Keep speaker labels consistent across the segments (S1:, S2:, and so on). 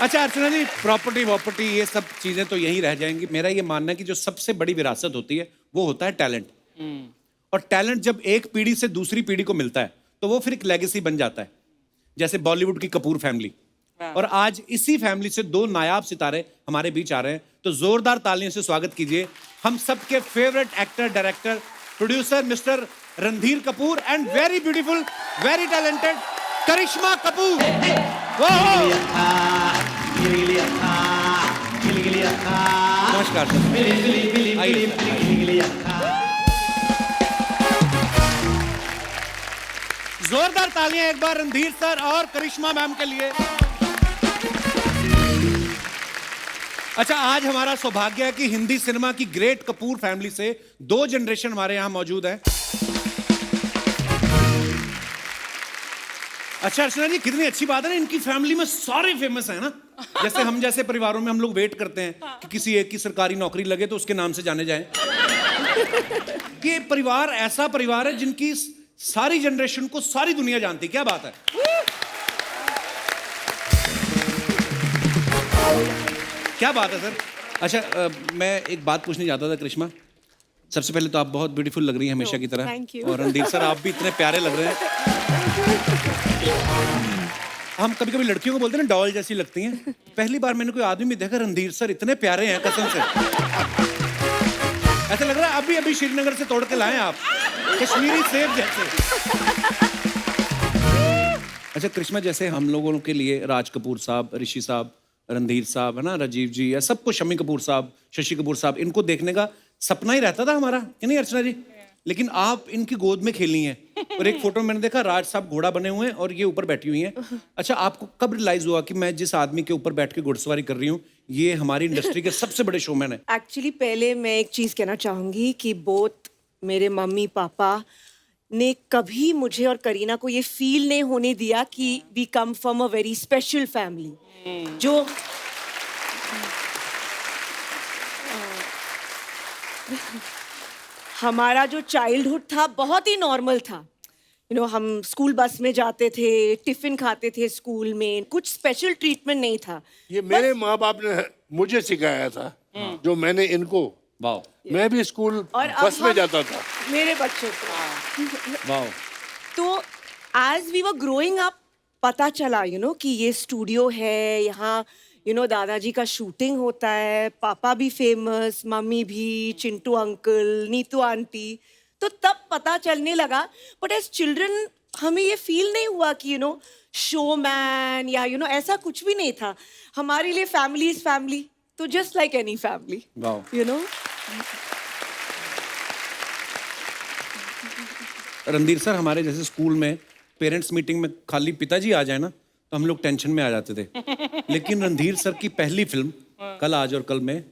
S1: अच्छा अर्चना जी, प्रॉपर्टी वॉपर्टी ये सब चीजें तो यहीं रह जाएंगी। मेरा ये मानना है कि जो सबसे बड़ी विरासत होती है वो होता है टैलेंट। और टैलेंट जब एक पीढ़ी से दूसरी पीढ़ी को मिलता है तो वो फिर एक लेगेसी बन जाता है। जैसे बॉलीवुड की कपूर फैमिली, और आज इसी फैमिली से दो नायाब सितारे हमारे बीच आ रहे हैं। तो जोरदार तालियों से स्वागत कीजिए हम सबके favourite actor, director, producer mister Randhir Kapoor and very beautiful, very talented Karishma Kapoor. नमस्कार सर। आइए। जोरदार तालियां एक बार रणधीर सर और करिश्मा मैम के लिए। अच्छा, आज हमारा सौभाग्य है कि हिंदी सिनेमा की ग्रेट कपूर फैमिली से दो जनरेशन हमारे यहां मौजूद है। अच्छा अर्चना जी, कितनी अच्छी बात है ना, इनकी फैमिली में सारे फेमस हैं ना। जैसे हम जैसे परिवारों में हम लोग वेट करते हैं कि किसी एक की सरकारी नौकरी लगे तो उसके नाम से जाने जाएं। ये परिवार ऐसा परिवार है जिनकी सारी जनरेशन को सारी दुनिया जानती। क्या बात है। क्या बात है सर। अच्छा मैं एक बात पूछने जाता था करिश्मा। सबसे पहले तो आप बहुत ब्यूटीफुल लग रही हैं हमेशा की तरह। और रणधीर सर आप भी इतने प्यारे लग रहे हैं। हम कभी कभी लड़कियों को बोलते हैं ना डॉल जैसी लगती हैं। पहली बार मैंने कोई आदमी में देखा रणधीर सर इतने प्यारे हैं कसम से। ऐसा लग रहा है अभी अभी श्रीनगर से तोड़ के लाए आप, कश्मीरी सेब जैसे। अच्छा करिश्मा, जैसे हम लोगों के लिए राज कपूर साहब, ऋषि साहब, रणधीर साहब है ना, राजीव जी, या सबको, शम्मी कपूर साहब, शशि कपूर साहब, इनको देखने का सपना ही रहता था हमारा, कि नहीं अर्चना जी? लेकिन आप इनकी गोद में खेली हैं। और एक फोटो में मैंने देखा राज साहब घोड़ा बने हुए हैं और ये ऊपर बैठी हुई हैं। अच्छा, आपको कब रियलाइज हुआ कि मैं जिस आदमी के ऊपर बैठ के घुड़सवारी कर रही हूँ ये हमारी इंडस्ट्री के सबसे बड़े शोमैन है?
S2: एक्चुअली पहले मैं एक चीज कहना चाहूंगी कि बोथ मेरे मम्मी पापा ने कभी मुझे और करीना को ये फील नहीं होने दिया कि we come from a very special family. जो हमारा जो चाइल्डहुड था बहुत ही नॉर्मल था। हम स्कूल बस में जाते थे, टिफिन खाते थे स्कूल में, कुछ स्पेशल ट्रीटमेंट नहीं था।
S3: ये मेरे माँ बाप ने मुझे सिखाया था, जो मैंने इनको।
S1: वाह।
S3: मैं भी स्कूल
S2: और
S3: बस में जाता था।
S2: मेरे बच्चों को
S1: वाह।
S2: तो as we were growing up पता चला कि ये स्टूडियो है, यहाँ दादाजी का शूटिंग होता है, पापा भी फेमस, मम्मी भी, चिंटू अंकल, नीतू आंटी। तो तब पता चलने लगा। बट एज चिल्ड्रन हमें ये फील नहीं हुआ कि शोमैन या ऐसा कुछ भी नहीं था। हमारे लिए फैमिली इज फैमिली, तो just like any family.
S1: Randhir sir, हमारे जैसे स्कूल में पेरेंट्स मीटिंग में खाली पिताजी आ जाए ना तो हम लोग टेंशन में आ जाते थे। लेकिन रणधीर सर की पहली फिल्म कल, आज और कल में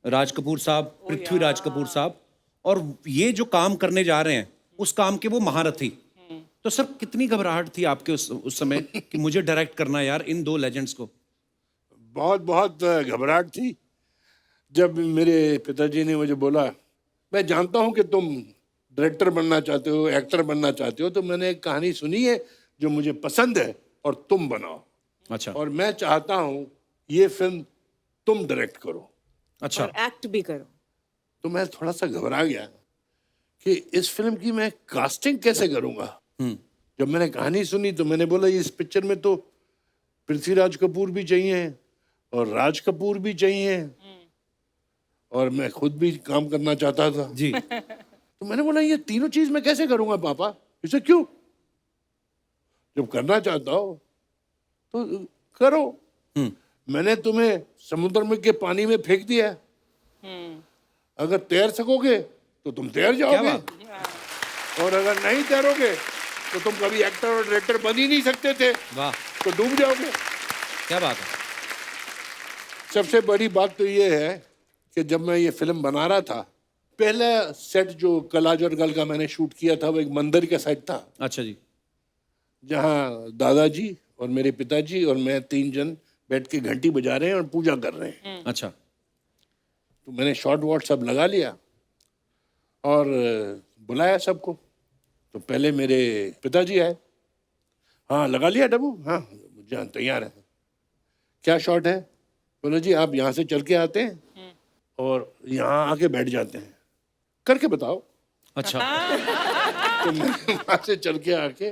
S1: राज कपूर साहब, पृथ्वीराज कपूर साहब, और ये जो काम करने जा रहे हैं उस काम के वो महारथी। तो सर कितनी घबराहट थी आपके उस समय कि मुझे डायरेक्ट करना यार इन दो लेजेंड्स को?
S3: बहुत बहुत घबराहट थी। जब मेरे पिताजी ने मुझे बोला, मैं जानता हूँ कि तुम डायरेक्टर बनना चाहते हो, एक्टर बनना चाहते हो, तो मैंने एक कहानी सुनी है जो मुझे पसंद है और तुम बनाओ।
S1: अच्छा।
S3: और मैं चाहता हूँ ये फिल्म तुम डायरेक्ट करो।
S1: अच्छा।
S2: और एक्ट भी करो।
S3: तो मैं थोड़ा सा घबरा गया कि इस फिल्म की मैं कास्टिंग कैसे करूँगा। जब मैंने कहानी सुनी तो मैंने बोला इस पिक्चर में तो पृथ्वीराज कपूर भी चाहिए और राज कपूर भी चाहिए और मैं खुद भी काम करना चाहता था
S1: जी।
S3: तो मैंने बोला ये तीनों चीज मैं कैसे करूंगा पापा? इसे क्यों? जब करना चाहता हो तो करो। मैंने तुम्हें समुद्र में के पानी में फेंक दिया, अगर तैर सकोगे तो तुम तैर जाओगे, और अगर नहीं तैरोगे तो तुम कभी एक्टर और डायरेक्टर बन ही नहीं सकते थे।
S1: वाह।
S3: तो डूब जाओगे।
S1: क्या बात है।
S3: सबसे बड़ी बात तो ये है कि जब मैं ये फिल्म बना रहा था, पहला सेट जो कल, आज और कल का मैंने शूट किया था वो एक मंदिर का सेट था।
S1: अच्छा जी।
S3: जहाँ दादाजी और मेरे पिताजी और मैं तीन जन बैठ के घंटी बजा रहे हैं और पूजा कर रहे हैं।
S1: अच्छा।
S3: तो मैंने शॉर्ट वॉट सब लगा लिया और बुलाया सबको। तो पहले मेरे पिताजी आए, हाँ लगा लिया डब्बू, हाँ जान तैयार है। क्या शॉट है? बोला जी आप यहाँ से चल के आते हैं और यहाँ आके बैठ जाते हैं, करके बताओ।
S1: अच्छा।
S3: तो मैं वहाँ से चल के आके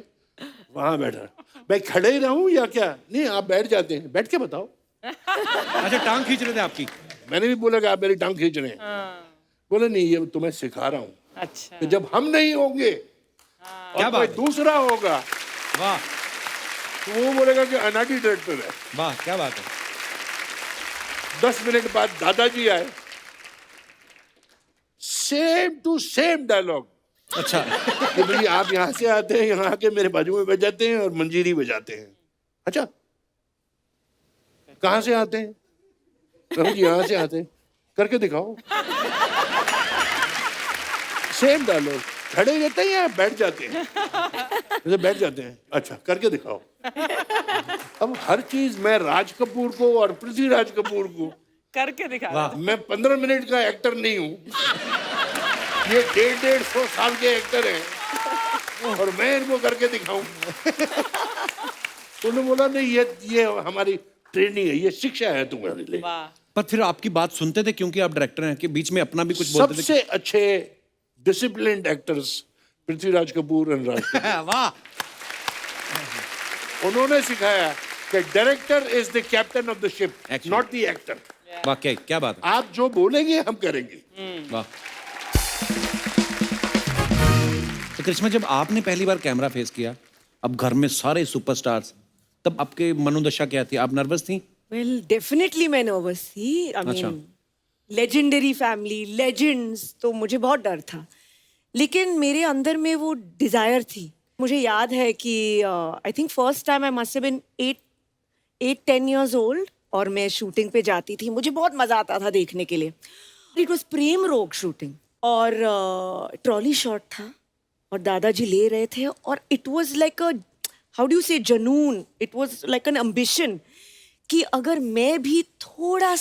S3: वहाँ बैठा, मैं खड़े ही रहूं या क्या? नहीं आप बैठ जाते हैं, बैठ के बताओ।
S1: अच्छा, टांग खींच रहे थे आपकी?
S3: मैंने भी बोला कि आप मेरी टांग खींच रहे हैं। बोले नहीं ये तुम्हें सिखा रहा हूँ
S4: अच्छा
S3: कि जब हम नहीं होंगे
S1: क्या
S3: और कोई
S1: बात है?
S3: दूसरा होगा
S1: वाह
S3: तो वो बोलेगा कि अनाड़ी डायरेक्टर है।
S1: वाह, क्या बात है।
S3: 10 मिनट बाद दादाजी आए, सेम टू सेम डायलॉग
S1: अच्छा।
S3: कि भाई आप यहाँ से आते हैं, यहाँ आके मेरे बाजू में बैठ जाते हैं और मंजीरी बजाते हैं। अच्छा कहाँ से आते हैं? कहो जी यहाँ से आते हैं, करके दिखाओ। सेम डायलॉग, खड़े रहते हैं या बैठ जाते हैं? जैसे बैठ जाते हैं, अच्छा करके दिखाओ। अब हर चीज मैं राज कपूर को और पृथ्वीराज कपूर को,
S4: करके दिखा
S1: वाह।
S3: मैं 15 मिनट का एक्टर नहीं हूँ, ये 150 साल के एक्टर हैं और मैं इनको करके दिखाऊं। तो उन्होंने बोला नहीं ये हमारी ट्रेनिंग है, ये शिक्षा है तुम्हारे लिए।
S4: वाह
S1: पर फिर आपकी बात सुनते थे क्योंकि आप डायरेक्टर हैं कि बीच में अपना भी कुछ बोलते थे?
S3: सबसे अच्छे डिसिप्लिन्ड एक्टर्स पृथ्वीराज कपूर और राज कपूर।
S1: वाह।
S3: उन्होंने सिखाया कि director is the captain of the ship,
S1: Actually.
S3: Not the actor.
S1: वाकई क्या बात है।
S3: आप जो बोलेंगे हम करेंगे।
S1: वाह। तो करिश्मा, जब आपने पहली बार कैमरा फेस किया, अब घर में सारे सुपरस्टार्स, तब आपके मनोदशा क्या थी? आप नर्वस थी?
S2: वेल डेफिनेटली मैं नर्वस थी। आई
S1: अच्छा।
S2: मीन लेजेंडरी फैमिली, लेजेंड्स, तो मुझे बहुत डर था, लेकिन मेरे अंदर में वो डिजायर थी। मुझे याद है कि I think first time I must have been 8-10 years old और मैं शूटिंग पे जाती थी। मुझे बहुत मजा आता था देखने के लिए। इट वाज प्रेम रोग शूटिंग और ट्रॉली शॉट था और दादाजी ले रहे थे और it was like a, how do you say, जनून। It was like an ambition कि अगर मैं भी थोड़ा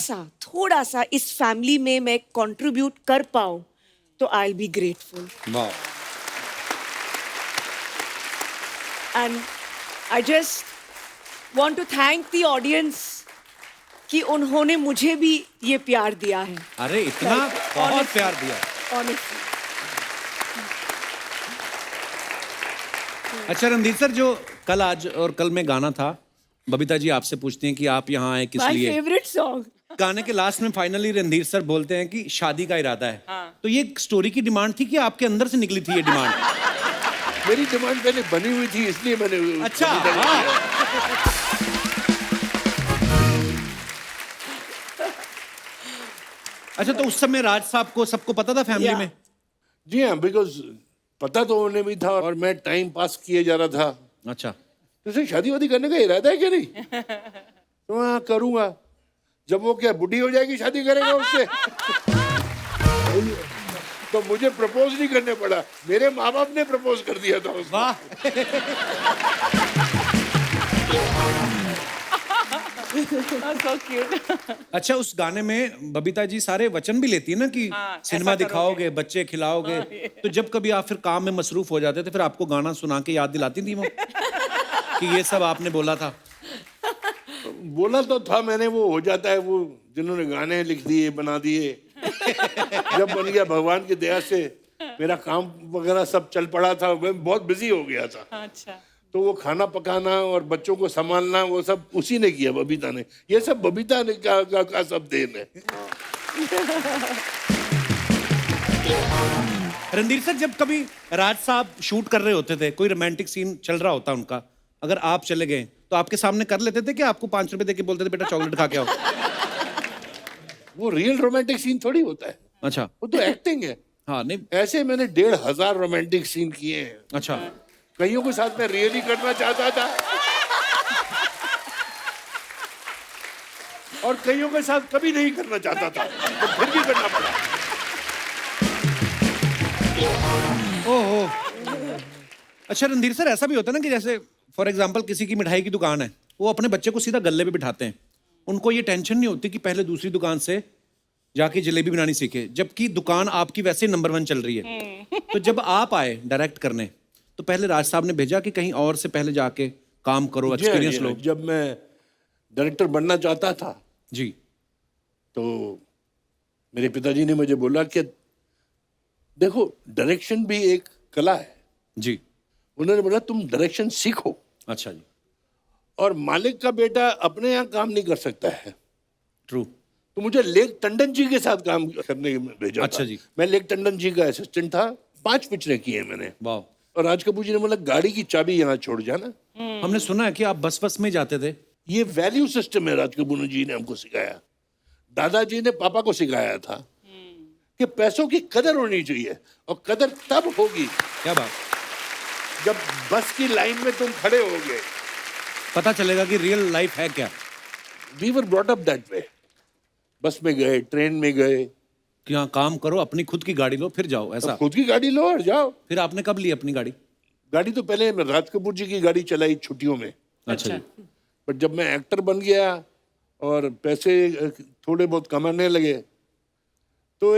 S2: सा इस फैमिली में मैं कंट्रीब्यूट कर पाऊँ तो आई विल बी ग्रेटफुल।
S1: वाह।
S2: And I just want to thank the audience कि उन्होंने मुझे भी ये प्यार दिया है।
S1: अरे इतना बहुत
S2: honestly.
S1: प्यार दिया।
S2: ऑनेस्टली
S1: अच्छा रणधीर सर, जो कल आज और कल में गाना था, बबीता जी आपसे पूछती हैं कि आप यहाँ आए किस
S2: माय
S1: लिए?
S2: Favourite song.
S1: गाने के लास्ट में फाइनली रणधीर सर बोलते हैं कि शादी का इरादा है। तो ये स्टोरी की डिमांड थी कि आपके अंदर से निकली थी ये डिमांड?
S3: मेरी डिमांड पहले बनी हुई थी इसलिए मैंने।
S1: अच्छा। हाँ। अच्छा, तो उस समय राज साहब को सबको पता था फैमिली
S2: Yeah.
S1: में?
S3: जी हाँ, बिकॉज पता तो उन्हें भी था और मैं टाइम पास किए जा रहा था।
S1: अच्छा।
S3: तुझे शादी वादी करने का इरादा है कि नहीं? तो हाँ करूंगा। जब वो क्या बुढ़ी हो जाएगी शादी करेगा उससे? तो मुझे प्रपोज नहीं करने पड़ा, मेरे माँ बाप ने प्रपोज कर दिया था उसको।
S1: वाह।
S4: सो क्यूट
S1: अच्छा, उस गाने में बबीता जी सारे वचन भी लेती है ना कि
S4: हाँ,
S1: सिनेमा
S4: ऐसा
S1: दिखाओगे, बच्चे खिलाओगे। तो जब कभी आप फिर काम में मसरूफ हो जाते थे, फिर आपको गाना सुना के याद दिलाती थी वो कि ये सब आपने बोला था?
S3: बोला तो था मैंने, वो हो जाता है, वो जिन्होंने गाने लिख दिए बना दिए। जब बन गया भगवान की दया से, मेरा काम वगैरह सब चल पड़ा था, मैं बहुत बिजी हो गया था।
S4: अच्छा
S3: तो वो खाना पकाना और बच्चों को संभालना वो सब उसी ने किया, बबीता ने। ये सब बबीता ने का सब देन है।
S1: रणधीर सर, जब कभी राज साहब शूट कर रहे होते थे, कोई रोमांटिक सीन चल रहा होता उनका, अगर आप चले गए तो आपके सामने कर लेते थे कि आपको 5 रुपए देके बोलते थे बेटा चॉकलेट खा के आओ?
S3: वो रियल रोमांटिक सीन थोड़ी होता है,
S1: अच्छा।
S3: वो तो एक्टिंग है।
S1: हाँ, नहीं।
S3: ऐसे मैंने 1500 रोमांटिक सीन किए हैं।
S1: अच्छा।
S3: कईयों के साथ मैं रियली करना चाहता था और कईयों के साथ कभी नहीं करना चाहता था, तो फिर भी करना पड़ा।
S1: ओहो। अच्छा रणधीर सर, ऐसा भी होता है ना कि जैसे फॉर एग्जांपल किसी की मिठाई की दुकान है, वो अपने बच्चे को सीधा गल्ले पे बिठाते हैं, उनको ये टेंशन नहीं होती कि पहले दूसरी दुकान से जाके जलेबी बनानी सीखे, जबकि दुकान आपकी वैसे ही नंबर 1 चल रही है। तो जब आप आए डायरेक्ट करने, तो पहले राज साहब ने भेजा कि कहीं और से पहले जाके काम करो, एक्सपीरियंस लो?
S3: जब मैं डायरेक्टर बनना चाहता था,
S1: जी
S3: तो मेरे पिताजी ने मुझे बोला कि देखो डायरेक्शन भी एक कला है।
S1: जी।
S3: उन्होंने बोला तुम डायरेक्शन सीखो,
S1: अच्छा जी।
S3: और मालिक का बेटा अपने यहाँ काम नहीं कर सकता है।
S1: ट्रू।
S3: तो मुझे लेक टंडन जी के साथ काम करने में भेजा
S1: अच्छा
S3: था।
S1: जी।
S3: मैं लेक टंडन जी का असिस्टेंट था, 5 पिक्चरें की हैं मैंने।
S1: वाह।
S3: और राज कपूर जी ने बोला गाड़ी की चाबी यहाँ छोड़ जाना।
S1: हमने सुना है कि आप बस में जाते थे।
S3: ये वैल्यू सिस्टम है, राज कपूर जी ने हमको सिखाया। दादाजी ने पापा को सिखाया था कि पैसों की कदर होनी चाहिए, और कदर तब होगी
S1: क्या बात।
S3: जब बस की लाइन में तुम खड़े होगे।
S1: पता चलेगा कि रियल लाइफ है क्या।
S3: We were brought up that way. Bus में गए, ट्रेन में गए,
S1: कि हाँ काम करो, अपनी खुद की गाड़ी लो फिर जाओ, ऐसा।
S3: अब खुद की गाड़ी लो और जाओ।
S1: फिर आपने कब ली अपनी गाड़ी?
S3: गाड़ी तो पहले मैं राज कपूर जी की गाड़ी चलाई छुट्टियों में,
S1: अच्छा जी।
S3: पर जब मैं एक्टर बन गया और पैसे थोड़े बहुत कमाने लगे, तो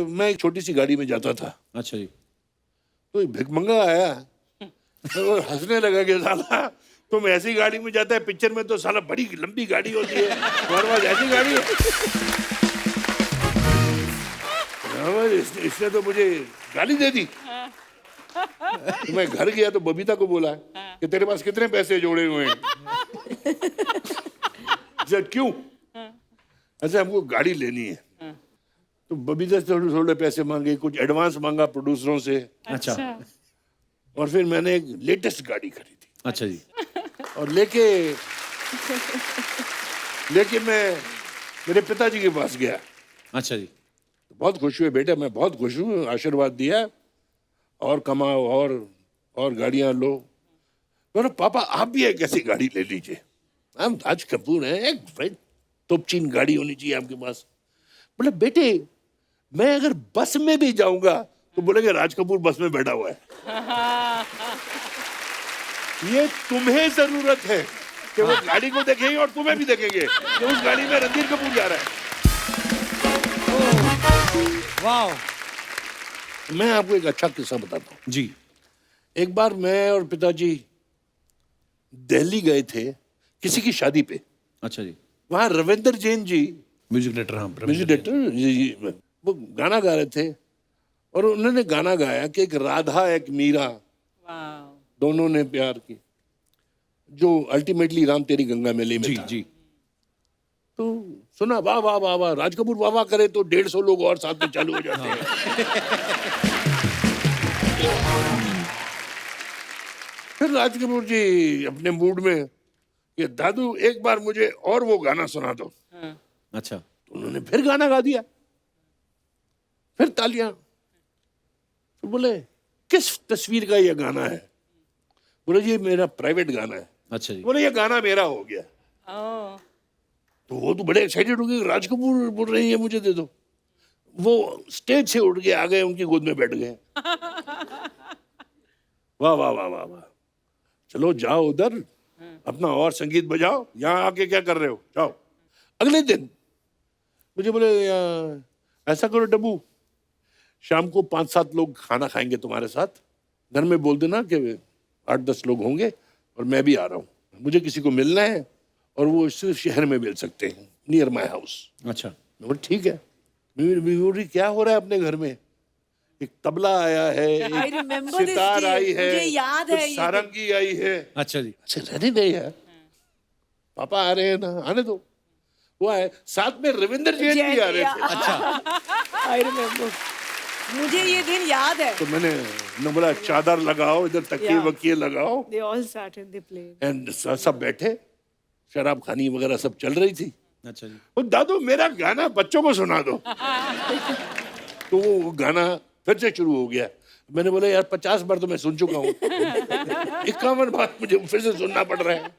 S3: मैं एक छोटी सी गाड़ी में जाता था।
S1: अच्छा जी।
S3: तो एक भिखमंगा आया, तो वो हंसने लगा कि साला तुम ऐसी गाड़ी में जाता है, पिक्चर में तो साला बड़ी लंबी गाड़ी होती है, तुम्हारे पास ऐसी गाड़ी है। इसने तो मुझे गाली दे दी। तो मैं घर गया तो बबीता को बोला कि तेरे पास कितने पैसे जोड़े हुए हैं? क्यों? ऐसे हमको गाड़ी लेनी है। तो बबीता से थोड़े थोड़े पैसे मांगे, कुछ एडवांस मांगा प्रोड्यूसरों से।
S1: अच्छा।
S3: और फिर मैंने एक लेटेस्ट गाड़ी खरीदी।
S1: अच्छा जी।
S3: और लेके मैं मेरे पिताजी के पास गया।
S1: अच्छा जी।
S3: बहुत खुश हुए, बेटा मैं बहुत खुश हूँ, आशीर्वाद दिया, और कमाओ और गाड़ियां लो। बोला पापा आप भी एक ऐसी गाड़ी ले लीजिए, हम राज कपूर हैं, एक भाई तोपचीन गाड़ी होनी चाहिए आपके पास। बोले बेटे मैं अगर बस में भी जाऊंगा तो बोलेंगे राज कपूर बस में बैठा हुआ है। ये तुम्हें जरूरत है कि वो गाड़ी को देखेंगे और तुम्हें भी देखेंगे कि उस गाड़ी में रणधीर कपूर जा रहा है।
S1: वाह।
S3: मैं आपको एक अच्छा किस्सा बताता हूँ।
S1: जी।
S3: एक बार मैं और पिताजी दिल्ली गए थे किसी की शादी पे।
S1: अच्छा जी।
S3: वहां रविंदर जैन जी,
S1: म्यूजिक डायरेक्टर। हाँ,
S3: म्यूजिक डायरेक्टर, वो गाना गा रहे थे, और उन्होंने गाना गाया कि एक राधा एक मीरा दोनों ने प्यार की, जो अल्टीमेटली राम तेरी गंगा मैली में
S1: जी
S3: था।
S1: जी।
S3: तो सुना, वाह वाह वाह वाह, राज कपूर वाह वाह करे तो 150 लोग और साथ में चालू हो जाते हैं। फिर राज कपूर जी अपने मूड में कि दादू एक बार मुझे और वो गाना सुना दो।
S1: अच्छा।
S3: तो उन्होंने फिर गाना गा दिया, फिर तालियां। तो बोले किस तस्वीर का ये गाना है? बोले ये मेरा प्राइवेट गाना है।
S1: अच्छा जी।
S3: बोले ये गाना मेरा हो गया। तो वो तो बड़े एक्साइटेड हो गए, राज कपूर बोल रही है मुझे दे दो। वो स्टेज से उठ के आ गए, उनकी गोद में बैठ गए। वाह वाह वाह वाह वाह, चलो जाओ उधर अपना और संगीत बजाओ, यहाँ आके क्या कर रहे हो, जाओ। अगले दिन मुझे बोले ऐसा करो डब्बू, शाम को 5-7 लोग खाना खाएंगे तुम्हारे साथ, घर में बोल देना कि 8-10 लोग होंगे और मैं भी आ रहा हूँ, मुझे किसी को मिलना है और वो इस शहर में मिल सकते हैं, नियर माई हाउस।
S1: अच्छा।
S3: मैं बोला ठीक है। मैं क्या हो रहा है अपने घर में? एक तबला आया है,
S2: I
S3: एक
S2: remember this
S3: सितार
S2: day.
S3: आई है,
S2: मुझे याद है
S3: कुछ
S2: ये
S3: सारंगी आई है।
S1: अच्छा जी।
S3: अच्छा रहने दे यार, पापा आ रहे हैं ना, आने दो। वो आए, साथ में रविंदर जैन भी आ रहे थे।
S1: अच्छा।
S2: आई रिमेम्बर, मुझे ये दिन याद है।
S3: तो मैंने बोला चादर लगाओ, इधर तकिए
S2: Yeah.
S3: वकिए लगाओ,
S2: They all sat and they played.
S3: And सब बैठे, शराब खानी वगैरह सब चल रही थी।
S1: अच्छा जी।
S3: वो दादू मेरा गाना बच्चों को सुना दो। तो वो गाना फिर से शुरू हो गया। मैंने बोला यार 50 बार तो मैं सुन चुका हूँ, 51 बार मुझे फिर से सुनना पड़ रहा है।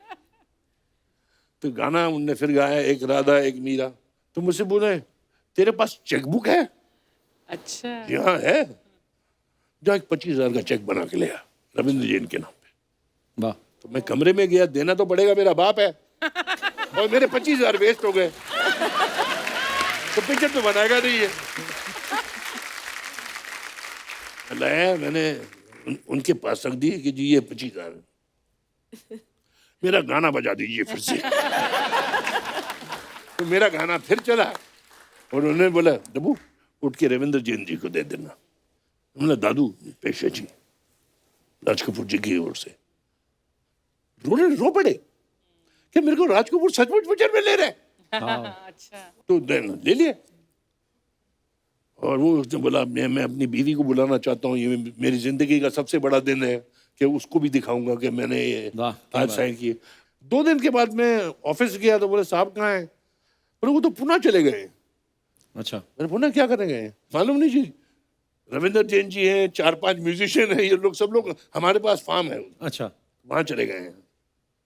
S3: तो गाना उनने फिर गाया, एक राधा एक मीरा। तो मुझसे बोले तेरे पास चेकबुक है?
S4: अच्छा।
S3: यहाँ है, जा 25,000 का चेक बना के ले आ रविंद्र जैन के नाम पे।
S1: वाह।
S3: तो मैं कमरे में गया, देना तो पड़ेगा, मेरा बाप है, और मेरे 25,000 वेस्ट हो गए, तो पिक्चर तो बनाएगा नहीं है। लाया मैंने उनके पास रख दी कि जी ये 25,000 मेरा गाना बजा दीजिए फिर से। तो मेरा गाना फिर चला और उन्होंने बोला डब्बू उठ के रविंद्र जैन जी को दे देना। बोला दादू पेशे जी राज कपूर जी की ओर से। रो पड़े कि मेरे को राज कपूर सचमुच पिक्चर में ले रहे हैं।
S4: अच्छा।
S3: तो ले लिए। और वो उसने बोला मैं अपनी बीवी को बुलाना चाहता हूँ, ये मेरी जिंदगी का सबसे बड़ा दिन है कि उसको भी दिखाऊंगा कि मैंने ये आज साइन किए। 2 दिन के बाद मैं ऑफिस गया तो बोले साहब कहाँ हैं? बोले वो तो पुणे चले गए।
S1: अच्छा।
S3: मैंने पुणे क्या करेंगे? मालूम नहीं जी, रविंद्र जैन जी हैं, 4-5 म्यूजिशियन हैं, ये लोग सब लोग हमारे पास फार्म है,
S1: अच्छा।
S3: वहां चले गए हैं।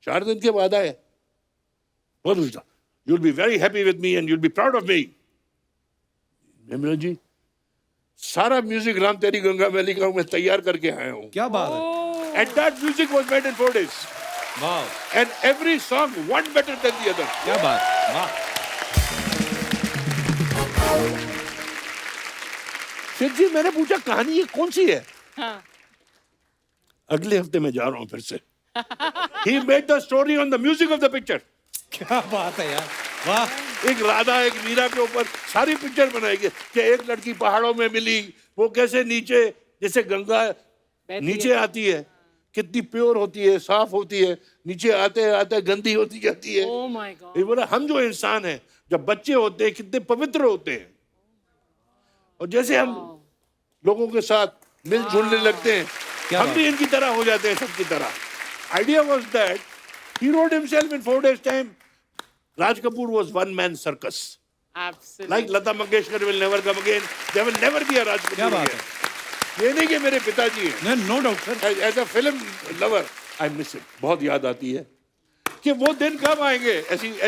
S3: 4 दिन के बाद आए, बहुत you'll be very happy with me and you'll be proud of me। मैं जी सारा म्यूजिक राम तेरी गंगा मैली का मैं तैयार करके आया हूँ।
S1: क्या बात है।
S3: And that music was made in 4 days।
S1: वाह।
S3: And every song one better than the other।
S1: क्या बात, वाह।
S3: फिर जी मैंने पूछा कहानी ये कौन सी है?
S4: हाँ।
S3: अगले हफ्ते मैं जा रहा हूँ फिर से। He made the story on the music of the picture।
S1: क्या बात है यार, वाह।
S3: एक राधा एक मीरा के ऊपर सारी पिक्चर बनाएगी कि एक लड़की पहाड़ों में मिली, वो कैसे नीचे जैसे गंगा नीचे आती है, कितनी प्योर होती है, साफ होती है, नीचे आते आते गंदी होती जाती है।
S4: Oh my God।
S3: ये बोला हम जो इंसान हैं जब बच्चे होते हैं कितने पवित्र होते हैं, और जैसे हम लोगों के साथ मिलजुलने लगते हैं हम भी इनकी तरह हो जाते हैं, सबकी तरह। Idea was that he wrote himself in 4 days time। Raj Kapoor was one man circus।
S4: Absolutely।
S3: Like Lata Mangeshkar will never come again, there will never be a Raj Kapoor
S1: क्या बात
S3: again। ये नहीं कि मेरे पिताजी हैं।
S1: No doubt sir.
S3: As a film lover, I miss it। बहुत याद आती है कि वो दिन कब आएंगे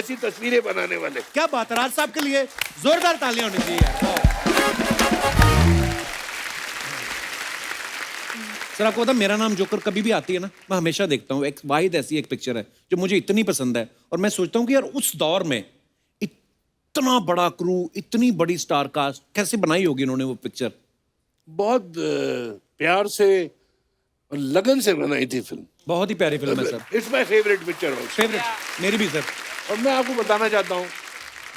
S3: ऐसी तस्वीरें बनाने वाले।
S1: क्या बात है, राज साहब के लिए जोरदार तालियां होनी चाहिए यार। सर आपको पता मेरा नाम जोकर कभी भी आती है ना, मैं हमेशा देखता हूँ। एक वाहिद ऐसी एक पिक्चर है जो मुझे इतनी पसंद है और मैं सोचता हूँ कि यार उस दौर में इतना बड़ा क्रू, इतनी बड़ी स्टार कास्ट कैसे बनाई होगी इन्होंने वो पिक्चर।
S3: बहुत प्यार से और लगन से बनाई थी फिल्म।
S1: बहुत ही प्यारी फिल्म है sir.
S3: It's my favourite picture.
S1: Favourite मेरी भी सर।
S3: और मैं आपको बताना चाहता हूँ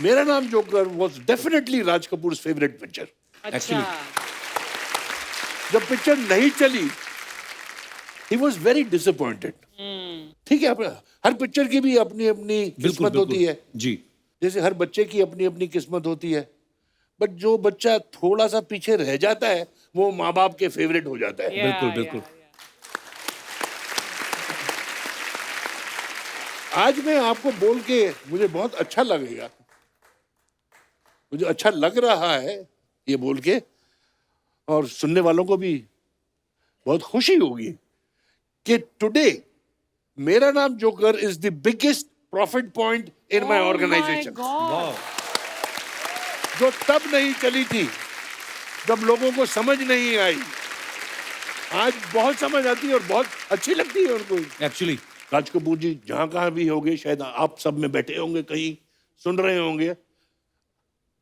S3: मेरा Naam joker was definitely Raj Kapoor favourite picture.
S4: अच्छा।
S3: जब पिक्चर नहीं चली he was very disappointed। ठीक है, हर पिक्चर की भी अपनी अपनी किस्मत होती है
S1: जी।
S3: जैसे हर बच्चे की अपनी अपनी किस्मत होती है, बट जो बच्चा थोड़ा सा पीछे रह जाता है वो माँ बाप के फेवरेट हो जाता है।
S1: बिल्कुल बिल्कुल।
S3: आज मैं आपको बोल के मुझे बहुत अच्छा लगेगा, मुझे अच्छा लग रहा है ये बोल के, और सुनने वालों को भी बहुत खुशी होगी कि today Mera Naam Joker is the biggest profit point in my organisation. जो तब नहीं चली थी जब लोगों को समझ नहीं आई, आज बहुत समझ आती है और बहुत अच्छी लगती है उनको।
S1: एक्चुअली
S3: राज कपूर जी जहां कहां भी होंगे, शायद आप सब में बैठे होंगे, कहीं सुन रहे होंगे।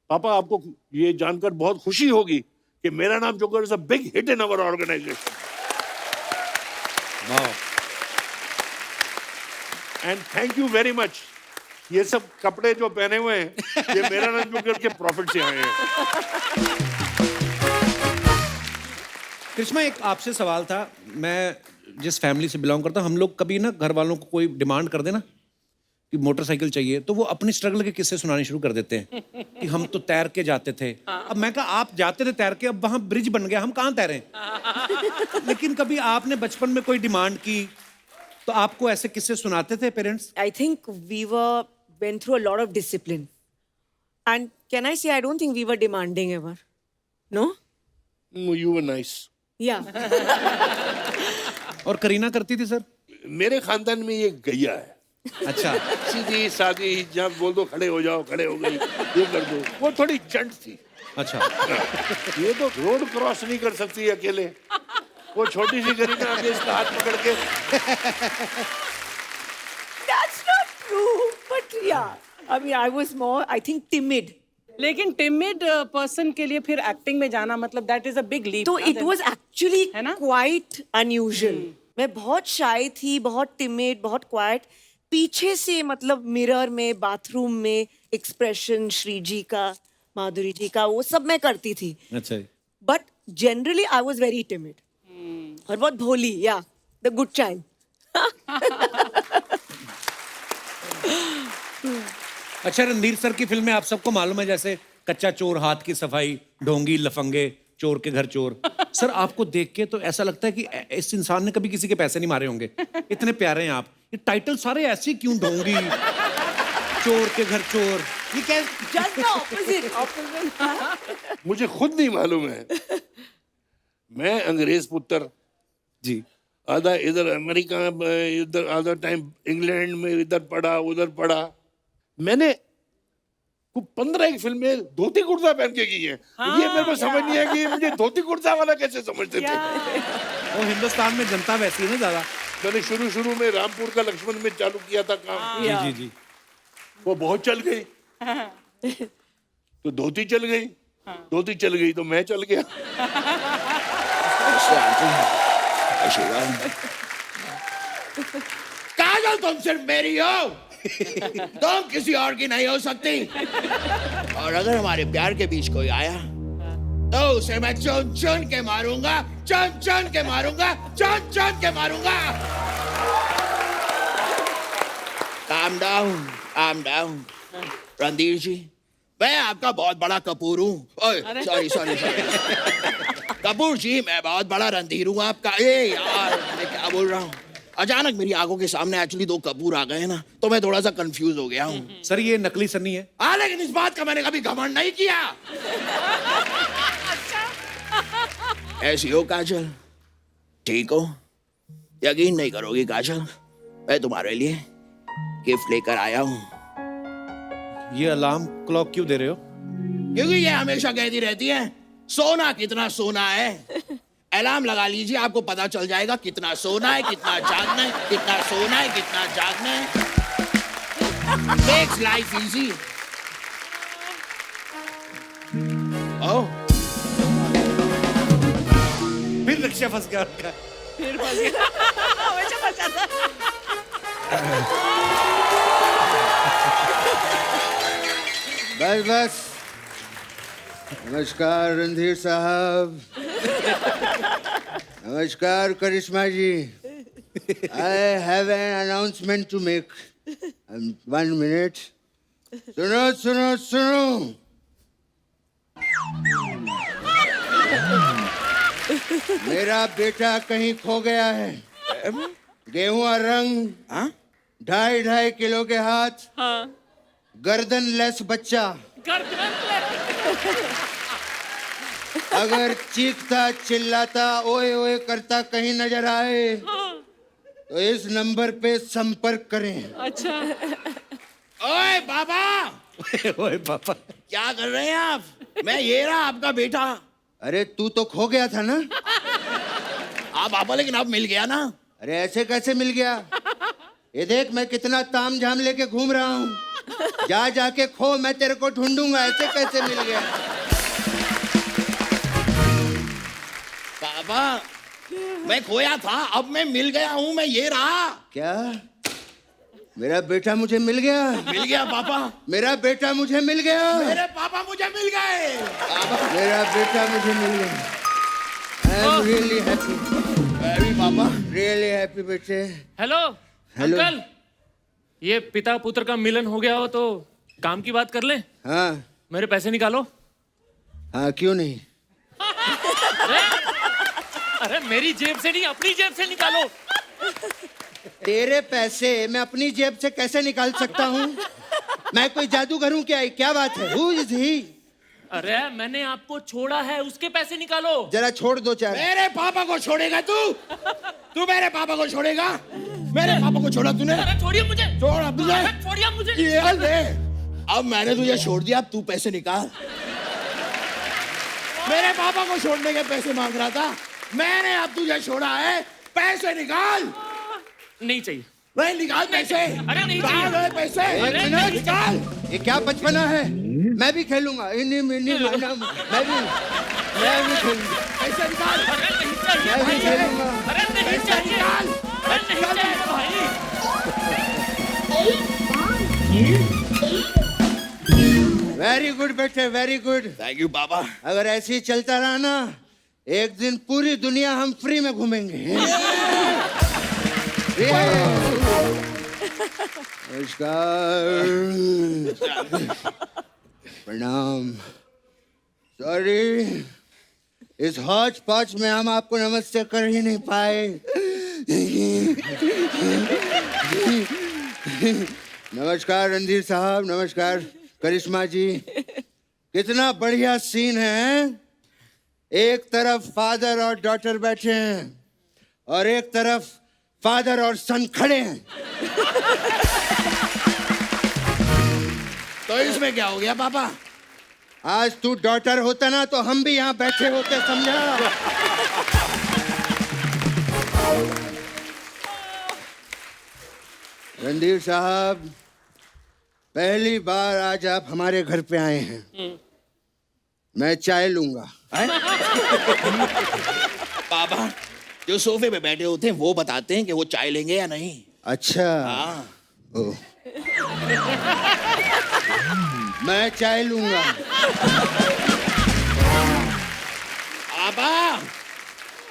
S3: पापा आपको ये जानकर बहुत खुशी होगी कि Mera Naam Joker is a big hit in our organisation. And thank you very much. ये सब कपड़े जो पहने हुए हैं ये मेरा नाम जोकर के प्रॉफिट से आए हैं।
S1: कृष्णा एक आपसे सवाल था। मैं जिस फैमिली से बिलोंग करता हूँ, हम लोग कभी ना घर वालों को कोई डिमांड कर देना कि मोटरसाइकिल चाहिए तो वो अपनी स्ट्रगल के किस्से सुनाने शुरू कर देते हैं कि हम तो तैर के जाते थे। अब मैं कहा आप जाते थे तैर के, अब वहां ब्रिज बन गया, हम कहाँ तैरें। लेकिन कभी आपने बचपन में कोई डिमांड की तो आपको ऐसे किस्से सुनाते थे parents?
S2: I think we went through a lot of discipline. And can I say, I don't think we were demanding ever. No?
S3: You were nice।
S2: Yeah.
S1: और करीना करती थी सर?
S3: मेरे खानदान में ये गैया है।
S1: अच्छा।
S3: सीधी सादी, जब बोल दो खड़े हो जाओ, खड़े हो गई, ये कर दो। वो थोड़ी चंट थी।
S1: अच्छा।
S3: ये तो रोड क्रॉस नहीं कर सकती अकेले। वो छोटी सी करीना आके इसका हाथ पकड़ के।
S2: That's not true. But yeah, I mean, I was more, I think, timid.
S4: लेकिन टिमिड पर्सन के लिए फिर एक्टिंग में जाना मतलब that is a big leap.
S2: तो it was actually
S4: है ना?
S2: quite unusual. मैं बहुत shy थी, बहुत timid, बहुत quiet. पीछे से मतलब मिरर में, बाथरूम में एक्सप्रेशन श्री जी का, माधुरी जी का, वो सब मैं करती थी.
S1: अच्छा जी.
S2: But generally I was very timid और बहुत भोली. या द गुड चाइल्ड.
S1: अच्छा, रणधीर सर की फिल्में आप सबको मालूम है, जैसे कच्चा चोर, हाथ की सफाई, ढोंगी, लफंगे, चोर के घर चोर. सर आपको देख के तो ऐसा लगता है कि इस इंसान ने कभी किसी के पैसे नहीं मारे होंगे. इतने प्यारे हैं आप. ये टाइटल सारे ऐसे क्यों? ढोंगी, चोर के घर चोर, ये क्या?
S2: Just the opposite.
S3: मुझे खुद नहीं मालूम है. मैं अंग्रेज पुत्र,
S1: जी.
S3: आधा इधर अमेरिका में, इधर आधा टाइम इंग्लैंड में, इधर पढ़ा उधर पढ़ा. मैंने 15 एक फिल्में धोती कुर्ता पहन के की है. ये मेरे को समझ नहीं है कि मुझे धोती कुर्ता वाला कैसे समझते थे.
S1: वो हिंदुस्तान में जनता वैसी है ना ज्यादा.
S3: मैंने शुरू में रामपुर का लक्ष्मण में चालू किया था काम.
S1: जी जी जी.
S3: वो बहुत चल गई. तो धोती चल गई. धोती चल गई तो मैं चल गया.
S5: काजल तुम सिर्फ मेरी हो, तुम किसी और की नहीं हो सकती. और अगर हमारे प्यार के बीच कोई आया तो उसे मैं चुन चुन के मारूंगा, चुन चुन के मारूंगा, चुन चुन के मारूंगा. Calm down, calm down. Randhir जी, मैं आपका बहुत बड़ा कपूर हूँ. सॉरी. कपूर जी, मैं बहुत बड़ा रणधीर हूँ आपका. ए यार, मैं क्या बोल रहा हूँ. अचानक मेरी आंखों के सामने एक्चुअली 2 कपूर आ गए हैं ना, तो मैं थोड़ा सा कंफ्यूज हो गया हूँ.
S1: सर ये नकली सन्नी है.
S5: लेकिन इस बात का मैंने कभी घमंड नहीं किया. ऐसी हो काजल, ठीक हो? यकीन नहीं करोगी काजल, मैं तुम्हारे लिए गिफ्ट लेकर आया हूँ.
S1: ये अलार्म क्लॉक क्यों दे रहे हो?
S5: क्योंकि ये हमेशा कहती रहती है सोना कितना सोना है. अलार्म लगा लीजिए, आपको पता चल जाएगा कितना सोना है, कितना जागना है, कितना सोना है, कितना जागना है. Makes life easy. Oh,
S1: फिर रिक्शा फंस गया उनका.
S6: बस बस. नमस्कार रणधीर साहब. नमस्कार करिश्मा जी. I have an announcement to make. 1 minute. सुनो. मेरा बेटा कहीं खो गया है. गेहुआ रंग, 2.5 किलो के हाथ, गर्दन लेस बच्चा. अगर चीखता चिल्लाता ओए ओए करता कहीं नजर आए तो इस नंबर पे संपर्क करें.
S5: ओए बाबा,
S1: ओए पापा.
S5: क्या कर रहे हैं आप? मैं ये रहा आपका बेटा.
S6: अरे तू तो खो गया था ना.
S5: आप पापा, लेकिन अब मिल गया ना.
S6: अरे ऐसे कैसे मिल गया? ये देख मैं कितना ताम झाम लेके घूम रहा हूँ. जाके खो, मैं तेरे को ढूंढूंगा. ऐसे कैसे मिल गया?
S5: पापा, मैं खोया था, अब मैं मिल गया हूँ. मैं ये रहा.
S6: क्या? मेरा बेटा मुझे मिल गया.
S5: मिल गया पापा.
S6: मेरा बेटा मुझे मिल गया.
S5: मेरे पापा मुझे मिल गए.
S6: मेरा बेटा मुझे मिल गया. I am really happy.
S5: Very पापा.
S6: रियली हैप्पी बेटे.
S7: Hello
S6: hello.
S7: अंकल, ये पिता पुत्र का मिलन हो गया हो तो काम की बात कर ले.
S6: हाँ
S7: मेरे पैसे निकालो.
S6: हाँ क्यों नहीं.
S7: अरे मेरी जेब से नहीं, अपनी जेब से निकालो.
S6: तेरे पैसे मैं अपनी जेब से कैसे निकाल सकता हूँ? मैं कोई जादूगर हूँ क्या? क्या बात है? Who is he?
S7: अरे मैंने आपको छोड़ा है, उसके पैसे निकालो.
S6: जरा छोड़ दो चार.
S5: मेरे पापा को छोड़ेगा तू? तू मेरे पापा को छोड़ेगा? मेरे पापा को छोड़ा तूने?
S7: अरे छोड़िए मुझे.
S5: छोड़ अब तुझे.
S7: अरे छोड़िए मुझे.
S5: ये ले. अब मैंने तुझे छोड़ दिया, अब तू पैसे निकाल. मेरे पापा को छोड़ने के पैसे मांग रहा था, मैंने अब तुझे छोड़ा है. पैसे निकाल.
S7: नहीं चाहिए.
S5: नहीं, निकाल पैसे.
S7: अरे नहीं
S5: निकाल
S7: चाहिए.
S5: पैसे.
S7: अरे
S6: नहीं.
S5: निकाल.
S6: ये क्या बचपना है? मैं भी खेलूंगा. इन्हीं मिनी माना मैं भी खेलूंगा.
S5: पैसे निकाल.
S7: अरे नहीं चाहिए
S6: मैं भी
S7: भाई.
S6: खेलूंगा.
S7: अरे नहीं
S5: पैसे
S7: चाहिए.
S5: निकाल.
S7: अरे नहीं चाहिए भाई.
S6: वेरी गुड बेटे, वेरी गुड।
S5: थैंक यू पापा।
S6: अगर ऐसे ही चलता रहा ना, एक दिन पूरी दुनिया हम फ्री में घूमेंगे। नमस्कार, प्रणाम। सॉरी, इस हौच पौच में हम आपको नमस्ते कर ही नहीं पाए। नमस्कार रणधीर साहब, नमस्कार करिश्मा जी। कितना बढ़िया सीन है। एक तरफ फादर और डॉटर बैठे हैं और एक तरफ फादर और सन खड़े हैं।
S5: तो इसमें क्या हो गया पापा?
S6: आज तू डॉटर होता ना तो हम भी यहाँ बैठे होते, समझा? रणधीर साहब, पहली बार आज आप हमारे घर पे आए हैं। मैं चाय लूंगा।
S5: पापा, जो सोफे पे बैठे होते हैं वो बताते हैं कि वो चाय लेंगे या नहीं।
S6: अच्छा।
S5: हाँ।
S6: ओ। मैं चाय लूंगा।
S5: पापा,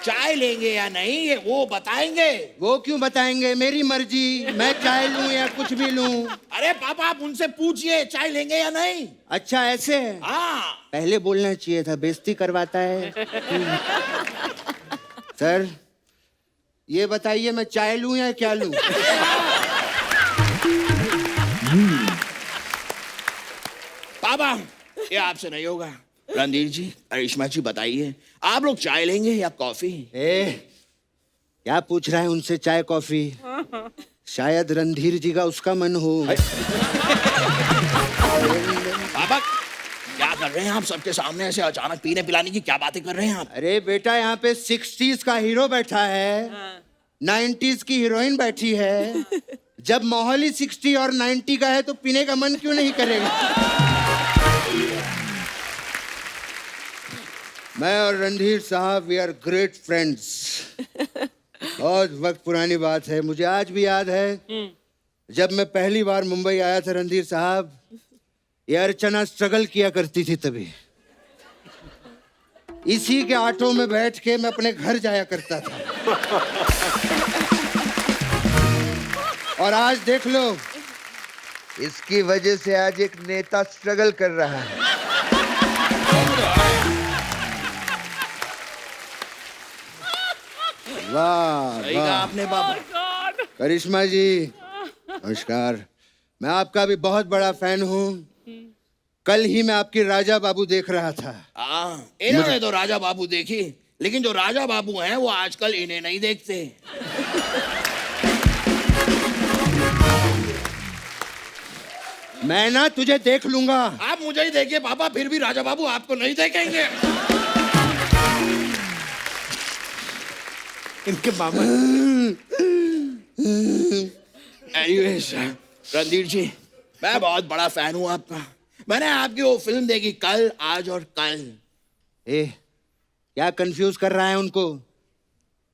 S5: चाय लेंगे या नहीं ये वो बताएंगे।
S6: वो क्यों बताएंगे? मेरी मर्जी, मैं चाय लूं या कुछ भी लूं।
S5: अरे पापा, आप उनसे पूछिए चाय लेंगे या नहीं।
S6: अच्छा ऐसे है?
S5: हाँ।
S6: पहले बोलना चाहिए था, बेइज्जती करवाता है। सर, ये बताइए मैं चाय लूं या क्या लूं?
S5: पापा, ये आपसे नहीं होगा। रणधीर जी, करिश्मा जी, बताइए आप लोग चाय लेंगे या कॉफी?
S6: क्या पूछ रहा है उनसे चाय कॉफी? शायद रणधीर जी का उसका मन हो।
S5: पापा, क्या कर रहे हैं आप सबके सामने ऐसे अचानक पीने पिलाने की क्या बातें कर रहे हैं आप?
S6: अरे बेटा, यहाँ पे 60s का हीरो बैठा है, 90s की हीरोइन बैठी है। जब माहौल ही 60 और 90 का है तो पीने का मन क्यों नहीं करेगा? मैं और रणधीर साहब, वी आर ग्रेट फ्रेंड्स। बहुत वक्त पुरानी बात है, मुझे आज भी याद है जब मैं पहली बार मुंबई आया था रणधीर साहब, ये अर्चना स्ट्रगल किया करती थी तभी। इसी के ऑटो में बैठ के मैं अपने घर जाया करता था। और आज देख लो, इसकी वजह से आज एक नेता स्ट्रगल कर रहा है। वाह
S5: सही कहा
S6: वाह।
S5: आपने पापा।
S6: करिश्मा जी, नमस्कार। मैं आपका भी बहुत बड़ा फैन हूँ। कल ही मैं आपकी राजा बाबू देख रहा था।
S5: हाँ, इन्होंने तो राजा बाबू देखी, लेकिन जो राजा बाबू हैं वो आजकल इन्हें नहीं देखते।
S6: मैं ना तुझे देख लूंगा।
S5: आप मुझे ही देखिए पापा, फिर भी राजा बाबू आपको नहीं देखेंगे।
S1: इनके मामा।
S5: एनीवेज, रणधीर जी, मैं बहुत बड़ा फैन हूँ आपका। मैंने आपकी वो फिल्म देखी, कल, आज और कल।
S6: क्या कंफ्यूज कर रहा है उनको?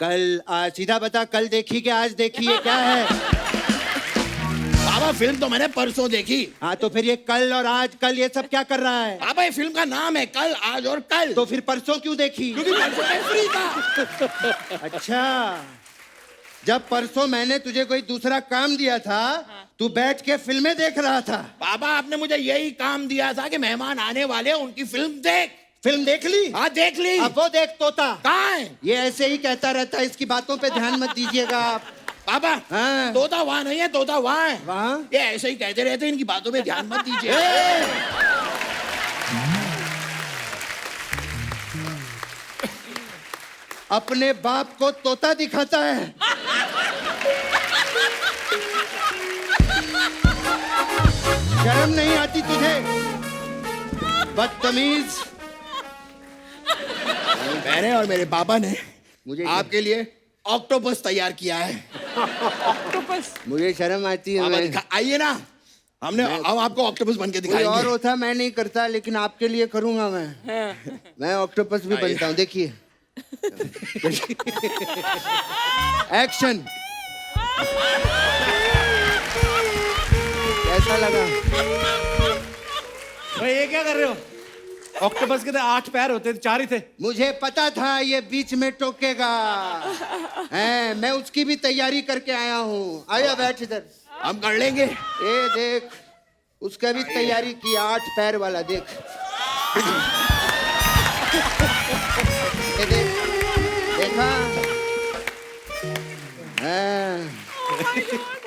S6: कल आज, सीधा बता, कल देखी कि आज देखी है, क्या है?
S5: पापा, फिल्म तो मैंने परसों देखी।
S6: हाँ, तो फिर ये कल और आज कल ये सब क्या कर रहा है?
S5: पापा, ये फिल्म का नाम है कल, आज और कल।
S6: तो फिर परसों क्यों देखी?
S5: क्योंकि परसों मैं फ्री था।
S6: अच्छा, जब परसों मैंने तुझे कोई दूसरा काम दिया था, तू बैठ के फिल्में देख रहा था।
S5: पापा, आपने मुझे यही काम दिया था कि मेहमान आने वाले हैं, उनकी फिल्म देख।
S6: फिल्म देख ली?
S5: हाँ, देख ली।
S6: अब वो देख तोता।
S5: कहाँ है?
S6: ये ऐसे ही कहता रहता है, इसकी बातों पे ध्यान मत दीजिएगा आप।
S5: पापा,
S6: हाँ।
S5: तोता वहाँ नहीं है, तोता वहाँ है।
S6: वहाँ?
S5: ये ऐसे ही कहते रहते हैं, इनकी बातों पे ध्यान मत दीजिए।
S6: अपने बाप को तोता दिखाता है। शर्म नहीं आती तुझे? बदतमीज।
S5: मैंने और मेरे पापा ने
S6: मुझे
S5: आपके लिए ऑक्टोपस तैयार किया है।
S6: मुझे शर्म आती है।
S5: पापा,
S6: मैं
S5: आइए ना, हम आपको ऑक्टोपस बन के
S6: कोई और
S5: दिखाएंगे।
S6: होता मैं नहीं करता, लेकिन आपके लिए करूंगा मैं ऑक्टोपस भी बनता हूँ। देखिए, एक्शन। कैसा लगा?
S1: भाई ये क्या कर रहे हो? ऑक्टोपस के तो 8 पैर होते थे, 4 ही थे।
S6: मुझे पता था ये बीच में टोकेगा। हैं, मैं उसकी भी तैयारी करके आया हूँ। आया बैठ इधर।
S5: हम कर लेंगे।
S6: ये देख, उसका भी तैयारी की, 8 पैर वाला देख। ये देख, देखा? हैं,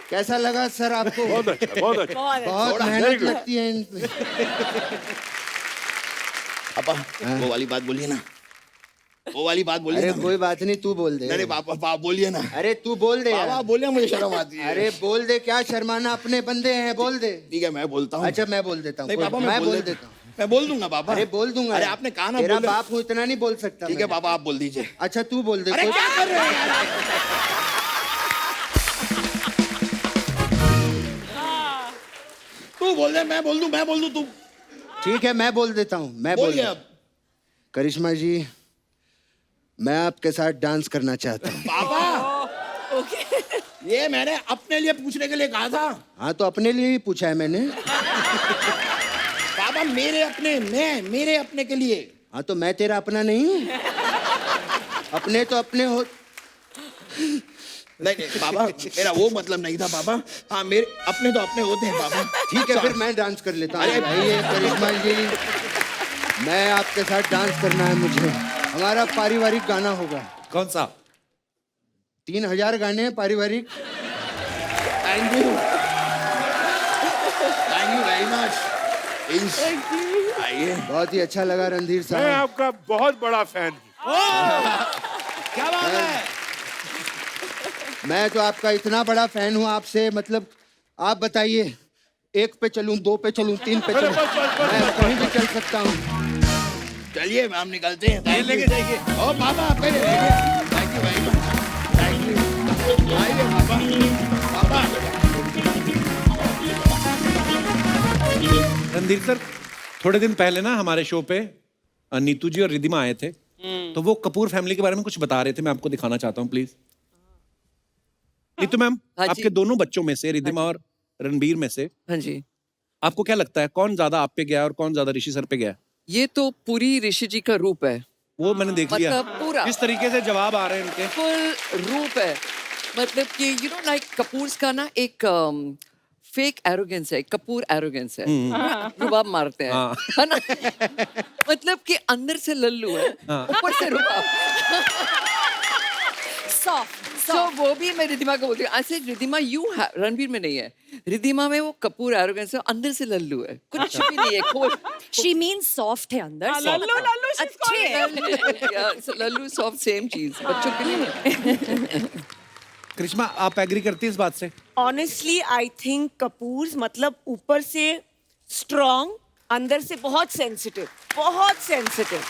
S6: कैसा लगा सर आपको?
S3: बहुत अच्छा, बहुत अच्छा।
S6: बहुत मेहनत लगती है इनमें।
S5: पापा वो वाली बात बोलिए ना, वो वाली बात बोलिए
S6: अरे
S5: ना।
S6: कोई बात नहीं, तू बोल दे।
S5: अरे पापा पापा बोलिए ना।
S6: अरे तू बोल दे यार।
S5: पापा बोलिए, मुझे शर्म आती है।
S6: अरे बोल दे, क्या शर्माना, अपने बंदे हैं, बोल दे।
S5: ठीक है मैं बोलता हूँ।
S6: अच्छा मैं बोल देता हूँ।
S5: नहीं पापा
S6: मैं बोल देता हूँ।
S5: मैं बोल दूंगा पापा।
S6: अरे बोल दूंगा।
S5: अरे आपने कहा ना
S6: तेरा
S5: बोले।
S6: बाप हूँ, इतना नहीं बोल सकता
S5: ठीक है
S6: मैं।
S5: पापा आप बोल दीजिए।
S6: अच्छा तू बोल दे।
S5: अरे
S6: कोई-
S5: क्या कर रहे हो यार आप? तू बोल दे, मैं बोल दूं तू
S6: ठीक है मैं बोल देता हूँ। मैं बोल
S5: बोलिए
S6: देता-
S5: अब।
S6: करिश्मा जी, मैं आपके साथ डांस करना चाहता हूँ।
S5: पापा ये मैंने अपने लिए पूछने के लिए कहा था।
S6: हाँ तो अपने लिए ही पूछा है मैंने।
S5: पापा मेरे अपने के लिए।
S6: हाँ तो मैं तेरा अपना नहीं हूँ? अपने तो अपने हो।
S5: नहीं पापा मेरा वो मतलब नहीं था पापा। हाँ मेरे अपने तो अपने होते हैं पापा।
S6: ठीक है फिर मैं डांस कर लेता हूँ।
S5: अरे
S6: भाई ये करिश्मा जी, मैं आपके साथ डांस करना है मुझे। हमारा पारिवारिक गाना होगा।
S1: कौन सा?
S6: 3000 गाने हैं पारिवारिक।
S5: Thank you very much. आइए।
S6: बहुत ही अच्छा लगा रणधीर
S3: मैं
S6: साहब।
S3: आपका बहुत बड़ा फैन हूँ।
S1: क्या बात है?
S6: मैं तो आपका इतना बड़ा फैन हूँ आपसे, मतलब आप बताइए, 1 पे चलूं, 2 पे चलूं, 3 पे चलूं, मैं कहीं भी चल सकता हूँ।
S5: चलिए हम निकलते हैं।
S1: ये लेके जाइए।
S5: ओ पापा आप पहले लेके। Thank you very much. Thank you. आइए पापा। पापा
S1: रणधीर सर, थोड़े दिन पहले ना हमारे शो पे नीतू जी और रिद्धिमा आए थे, तो वो कपूर फैमिली के बारे में कुछ बता रहे थे। मैं आपको दिखाना चाहता हूँ प्लीज। नीतू मैम,
S8: हाँ जी।
S1: आपके दोनों बच्चों में से, रिद्धिमा और रणबीर में से,
S8: हाँ जी,
S1: आपको क्या लगता है कौन ज्यादा आप पे गया और कौन ज्यादा ऋषि सर पे गया?
S8: ये तो पूरी ऋषि जी का रूप है,
S1: वो मैंने देख लिया।
S8: मतलब पूरा।
S1: किस तरीके से जवाब आ रहे हैं इनके।
S8: फुल रूप है। मतलब कि यू नो लाइक कपूर्स का ना एक फेक एरोगेंस है, कपूर एरोगेंस है, रुबाब मारते हैं,
S1: हाँ।
S8: है ना? मतलब कि अंदर से लल्लू है, ऊपर से रुबाब।
S2: सॉफ्ट
S8: तो वो भी मैं रिद्धिमा को बोलती हूँ, ऐसे रिद्धिमा रणबीर में नहीं है, रिद्धिमा में वो कपूर एरोगेंस है, अंदर से लल्लू है, कुछ भी नहीं है, खोल।
S2: शी मीन सॉफ्ट है अंदर।
S4: Lallu Lallu she's calling.
S8: अच्छे लल्लू सॉफ्ट सेम चीज बच्चों के लिए।
S1: करिश्मा, आप एग्री करती है इस बात से?
S2: ऑनेस्टली आई थिंक कपूर्स मतलब ऊपर से स्ट्रॉन्ग, अंदर से बहुत सेंसिटिव, बहुत सेंसिटिव।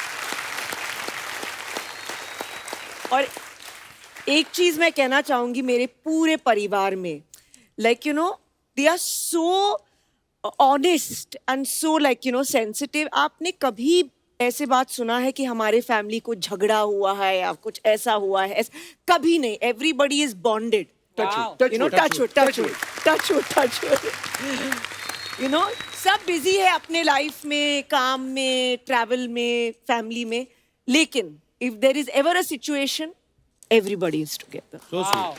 S2: और एक चीज मैं कहना चाहूंगी मेरे पूरे परिवार में, like you know they are so honest and so like you know sensitive. आपने कभी ऐसे बात सुना है कि हमारे फैमिली को झगड़ा हुआ है या कुछ ऐसा हुआ है? कभी नहीं। Everybody is bonded. You know touch you know सब बिजी है अपने लाइफ में, काम में, ट्रैवल में, फैमिली में, लेकिन if there is ever a situation everybody is together.
S1: So sweet.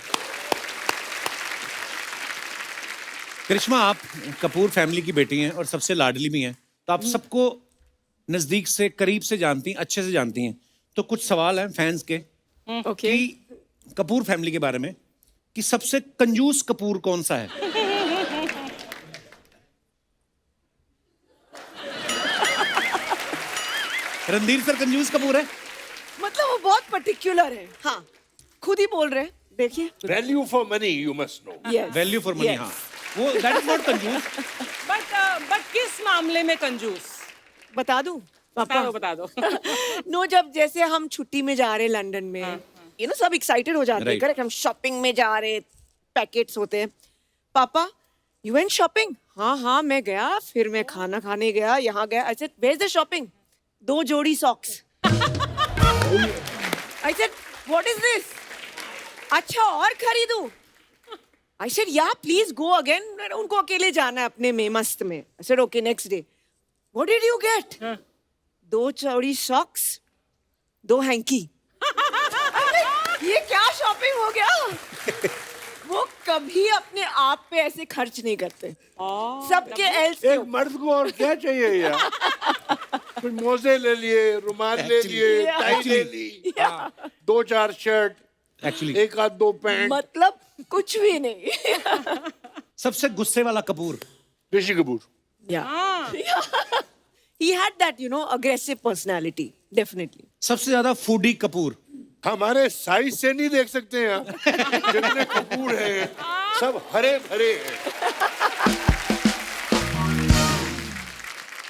S1: Karishma, आप कपूर फैमिली की बेटी हैं और सबसे लाडली भी हैं, तो आप सबको नजदीक से, करीब से जानती हैं, अच्छे से जानती हैं। तो कुछ सवाल हैं फैंस के
S2: ओके
S1: कि कपूर फैमिली के बारे में, कि सबसे कंजूस कपूर कौन सा है? रणधीर सर कंजूस कपूर है?
S2: मतलब वो बहुत पर्टिकुलर है। हाँ, खुद ही बोल रहे हैं, देखिए।
S3: Value for money you must know.
S2: Yes.
S1: Value for money.
S2: Yes.
S1: हाँ, वो दैट इज नॉट कंजूस।
S4: बट किस मामले में कंजूस?
S2: बता दूं
S4: बता दो।
S2: नो, जब जैसे हम छुट्टी में जा रहे हैं लंदन में, यू नो सब एक्साइटेड हो जाते हैं,
S1: Right.
S2: करेक्ट? हम शॉपिंग में जा रहे, पैकेट्स होते हैं। पापा, यू वेंट शॉपिंग? हाँ हाँ मैं गया, फिर मैं खाना खाने गया, यहाँ गया। I said where is the shopping? 2 जोड़ी socks. I said what is this? अच्छा और खरीदूं? I said ya please go again, उनको अकेले जाना है अपने में मस्त में। I said okay next day what did you get? 2 चौड़ी सॉक्स, 2 हैंकी। ये क्या शॉपिंग हो गया? वो कभी अपने आप पे ऐसे खर्च नहीं करते, सबके एल्स
S3: एक मर्द को और क्या चाहिए यार? कुछ मोजे ले लिए, रुमाल ले लिए, टाई ले ली, 2-4 शर्ट,
S1: एक्चुअली
S3: 1-2 पैंट।
S2: मतलब कुछ भी नहीं।
S1: सबसे गुस्से वाला Kapoor?
S3: Rishi Kapoor.
S2: He had that, aggressive personality, definitely.
S1: सबसे ज्यादा फूडी कपूर?
S3: हमारे साइज से नहीं देख सकते हैं आप, जितने कपूर हैं सब हरे भरे हैं।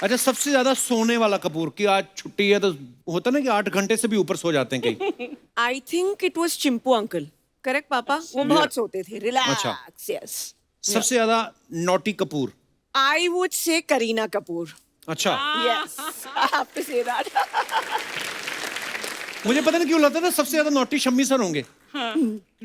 S1: अच्छा, सबसे ज्यादा सोने वाला कपूर? कि आज छुट्टी है तो होता ना कि 8 घंटे से भी ऊपर सो जाते हैं कहीं।
S2: I think it was Chimpu uncle, correct पापा? वो बहुत सोते थे, रिलैक्स, यस।
S1: सबसे ज्यादा naughty Kapoor?
S2: I would say Kareena Kapoor.
S1: अच्छा,
S2: Yes, I have to say that.
S1: मुझे पता नहीं क्यों लगता है ना सबसे ज्यादा नॉटी शम्मी सर होंगे।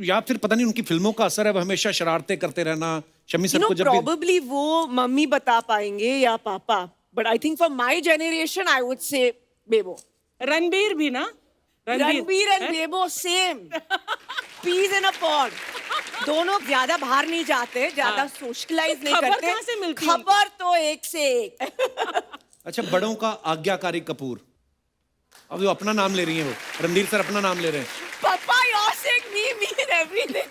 S1: या फिर पता नहीं उनकी फिल्मों का असर है, वो हमेशा शरारतें करते रहना। शम्मी सर को जब भी
S2: Probably वो मम्मी बता पाएंगे या पापा, but I think for my generation I would say बेबो।
S4: रणबीर भी ना?
S2: Ranbir and Bebo same, peas in a pod. दोनों ज्यादा बाहर नहीं जाते, ज्यादा सोशलाइज नहीं
S4: खबर
S2: करते।
S4: कहाँ से मिलती है?
S2: खबर तो एक से एक।
S1: अच्छा, बड़ों का आज्ञाकारी कपूर? अब वो अपना नाम ले रही हैं, वो रणधीर सर अपना नाम ले रहे हैं।
S2: पापा you're saying me and everything.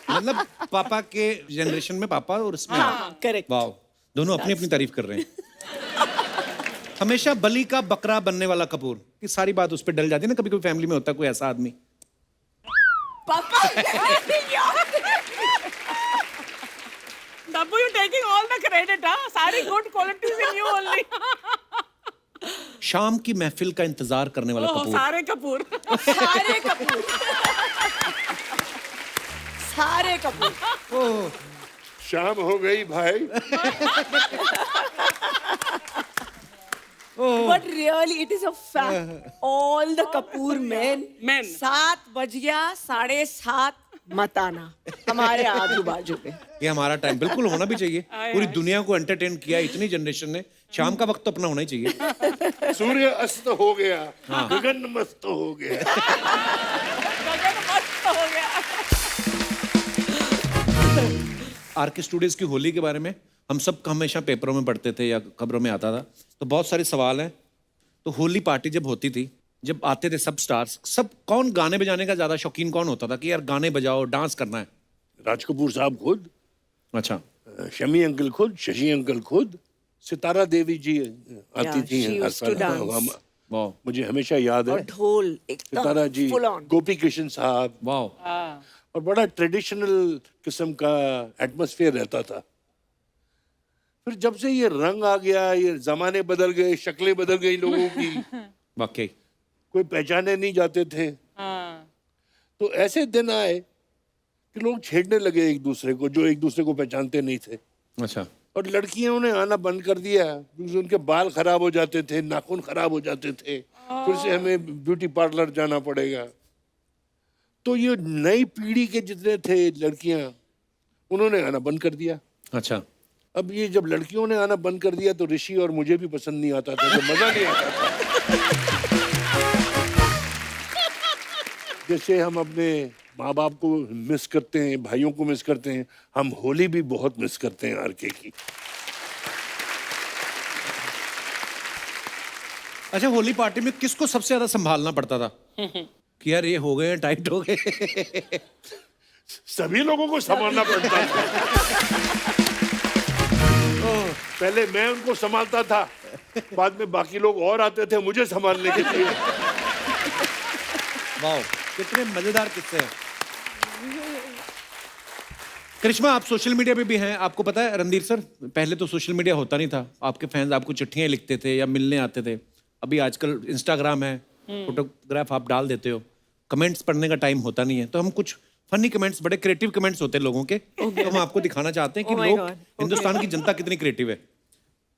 S1: मतलब पापा के जनरेशन में पापा और उसमें
S2: हाँ, correct.
S1: वाह, दोनों अपनी अपनी तारीफ कर रहे हैं। हमेशा बलि का बकरा बनने वाला कपूर? कि सारी बात उस पर डल जाती है ना, कभी कभी फैमिली में होता है कोई ऐसा आदमी।
S2: पापा
S4: Dabbu, you taking all the credit, huh? सारी good qualities in you only.
S1: शाम की महफिल का इंतजार करने वाला
S4: ओह,
S1: कपूर?
S4: सारे कपूर।
S2: सारे कपूर, सारे कपूर।
S3: शाम हो गई भाई।
S2: But really, it is a fact. All the Kapoor men. 7 बज गया, 7:30 मत आना हमारे आजू बाजू पे।
S1: ये हमारा टाइम बिल्कुल होना भी चाहिए। पूरी दुनिया को एंटरटेन किया इतनी जनरेशन ने, शाम का वक्त तो अपना होना ही चाहिए।
S3: सूर्य अस्त हो गया, गगन मस्त हो गया।
S4: गगन मस्त हो गया।
S1: आरके स्टूडियोज की होली के बारे में हम सब हमेशा पेपरों में पढ़ते थे या खबरों में आता था, तो बहुत सारे सवाल हैं। तो होली पार्टी जब होती थी, जब आते थे सब स्टार्स, सब कौन गाने बजाने का ज्यादा शौकीन कौन होता था कि यार गाने बजाओ, डांस करना है?
S3: राज कपूर साहब खुद,
S1: अच्छा,
S3: शमी अंकल खुद, शशि अंकल खुद, सितारा देवी जी आती
S2: Yeah,
S3: थी
S2: she
S3: हर
S2: used to
S3: साल।
S2: dance.
S1: वाह
S3: मुझे हमेशा याद
S2: और
S3: है
S2: ढोल
S3: सितारा जी,
S2: एकदम full on.
S3: गोपी कृष्ण साहब,
S1: वाह।
S3: और बड़ा ट्रेडिशनल किस्म का एटमॉस्फेयर रहता था। फिर जब से ये रंग आ गया, ये जमाने बदल गए, शक्लें बदल गई लोगों की,
S1: वाकई
S3: कोई पहचाने नहीं जाते थे। तो ऐसे दिन आए कि लोग छेड़ने लगे एक दूसरे को, जो एक दूसरे को पहचानते नहीं थे।
S1: अच्छा,
S3: और लड़कियों ने आना बंद कर दिया क्योंकि उनके बाल खराब हो जाते थे, नाखून खराब हो जाते थे, फिर से हमें ब्यूटी पार्लर जाना पड़ेगा। तो ये नई पीढ़ी के जितने थे लड़कियां, उन्होंने आना बंद कर दिया।
S1: अच्छा,
S3: अब ये जब लड़कियों ने आना बंद कर दिया तो ऋषि और मुझे भी पसंद नहीं आता था, तो मजा नहीं आता था। जैसे हम अपने माँ बाप को मिस करते हैं, भाइयों को मिस करते हैं, हम होली भी बहुत मिस करते हैं आरके की।
S1: अच्छा, होली पार्टी में किसको सबसे ज्यादा संभालना पड़ता था कि यार ये हो गए, टाइट हो गए?
S3: सभी लोगों को संभालना पड़ता था। पहले मैं उनको संभालता था, बाद में बाकी लोग और आते थे मुझे संभालने के लिए।
S1: वाह, कितने मजेदार किस्से हैं। करिश्मा, आप सोशल मीडिया पे भी हैं, आपको पता है रणधीर सर, पहले तो सोशल मीडिया होता नहीं था, आपके फैंस आपको चिट्ठियां लिखते थे या मिलने आते थे। अभी आजकल इंस्टाग्राम है, फोटोग्राफ आप डाल देते हो, कमेंट्स पढ़ने का टाइम होता नहीं है, तो हम कुछ फनी कमेंट्स, बड़े क्रिएटिव कमेंट्स होते हैं लोगों के, तो हम आपको दिखाना चाहते हैं कि
S2: Oh my
S1: लोग,
S2: God.
S1: हिंदुस्तान की जनता कितनी क्रिएटिव है।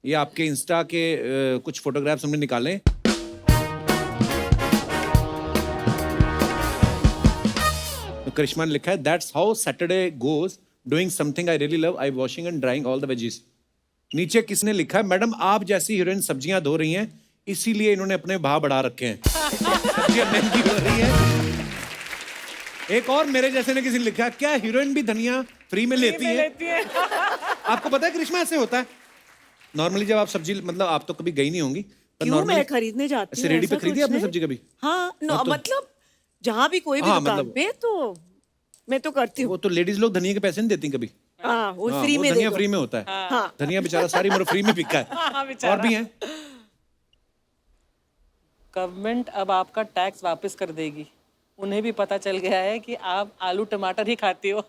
S1: ये आपके इंस्टा के कुछ फोटोग्राफ्स हमने निकाले। तो करिश्मा ने लिखा है, that's how Saturday goes, doing something I really love, I washing and drawing all the veggies. नीचे किसने लिखा है, मैडम आप जैसी हीरोइन सब्जियां धो रही हैं, इसीलिए इन्होंने अपने भाव बढ़ा रखे हैं। सब्जियां महंगी हो रही है। एक और मेरे जैसे ने किसी ने लिखा, क्या हीरोइन भी धनिया फ्री में लेती है? आपको पता है करिश्मा ऐसे होता है नॉर्मली, जब आप सब्जी, मतलब आप तो कभी गई नहीं होंगी, पर
S2: क्यों,
S1: normally-
S2: मैं खरीदने जाती
S1: ऐसे
S2: हूँ,
S1: रेडी पे
S2: ऐसा
S1: खरीदी
S2: कुछ
S1: आपने
S2: नहीं।
S1: सब्जी कभी?
S2: हाँ,
S1: हाँ, तो-
S2: मतलब जहाँ भी कोई भी
S1: हाँ,
S2: दुकान
S1: मतलब-
S2: पे, तो मैं तो करती
S1: वो
S2: हूँ।
S1: तो लेडीज लोग धनिया के पैसे नहीं देती कभी।
S2: हाँ, वो
S1: हाँ,
S2: फ्री
S1: वो
S2: में दे
S1: धनिया
S2: दो।
S1: फ्री में होता है।
S2: हाँ।
S1: धनिया बेचारा सारी उम्र फ्री में बिका है। और भी हैं।
S4: गवर्नमेंट अब आपका टैक्स वापस कर देगी। उन्हें भी पता चल गया है कि आप आलू टमाटर ही खाती हो।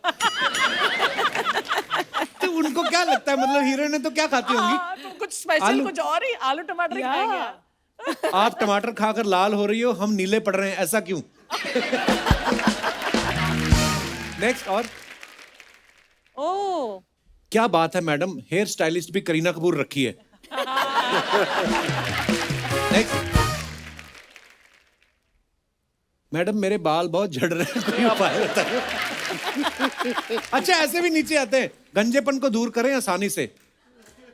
S1: तो उनको क्या लगता है, मतलब हीरोइन है तो क्या खाती होंगी?
S4: तो कुछ स्पेशल,
S1: आलू-
S4: कुछ और ही, आलू टमाटर ही खाएंगे।
S1: आप टमाटर खाकर लाल हो रही हो, हम नीले पड़ रहे हैं, ऐसा क्यों? नेक्स्ट। और
S4: ओह,
S1: क्या बात है मैडम, हेयर स्टाइलिस्ट भी करीना कपूर रखी है। नेक्स्ट। मैडम मेरे बाल बहुत झड़ रहे हैं, कोई उपाय बताइए। अच्छा, ऐसे भी नीचे आते हैं, गंजेपन को दूर करें आसानी से।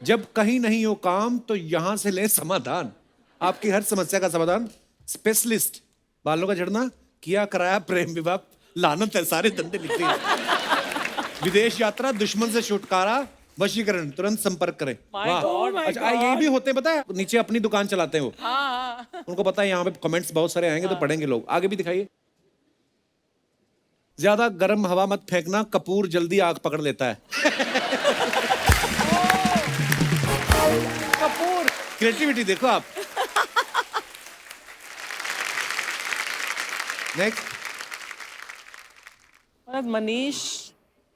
S1: जब कहीं नहीं हो काम तो यहां से लें समाधान। आपकी हर समस्या का समाधान स्पेशलिस्ट। बालों का झड़ना, किया कराया प्रेम विवाह, लानत है, सारे धंधे लिखते हैं। विदेश यात्रा, दुश्मन से छुटकारा, वशीकरण, तुरंत संपर्क करें। वाह। अच्छा, यही भी होते हैं, पता है, नीचे अपनी दुकान चलाते हैं वो। उनको पता है यहाँ पे कमेंट्स बहुत सारे आएंगे तो पढ़ेंगे लोग। आगे भी दिखाइए। ज्यादा गर्म हवा मत फेंकना, कपूर जल्दी आग पकड़ लेता है।
S4: कपूर।
S1: क्रिएटिविटी देखो आप। नेक्स्ट।
S4: मनीष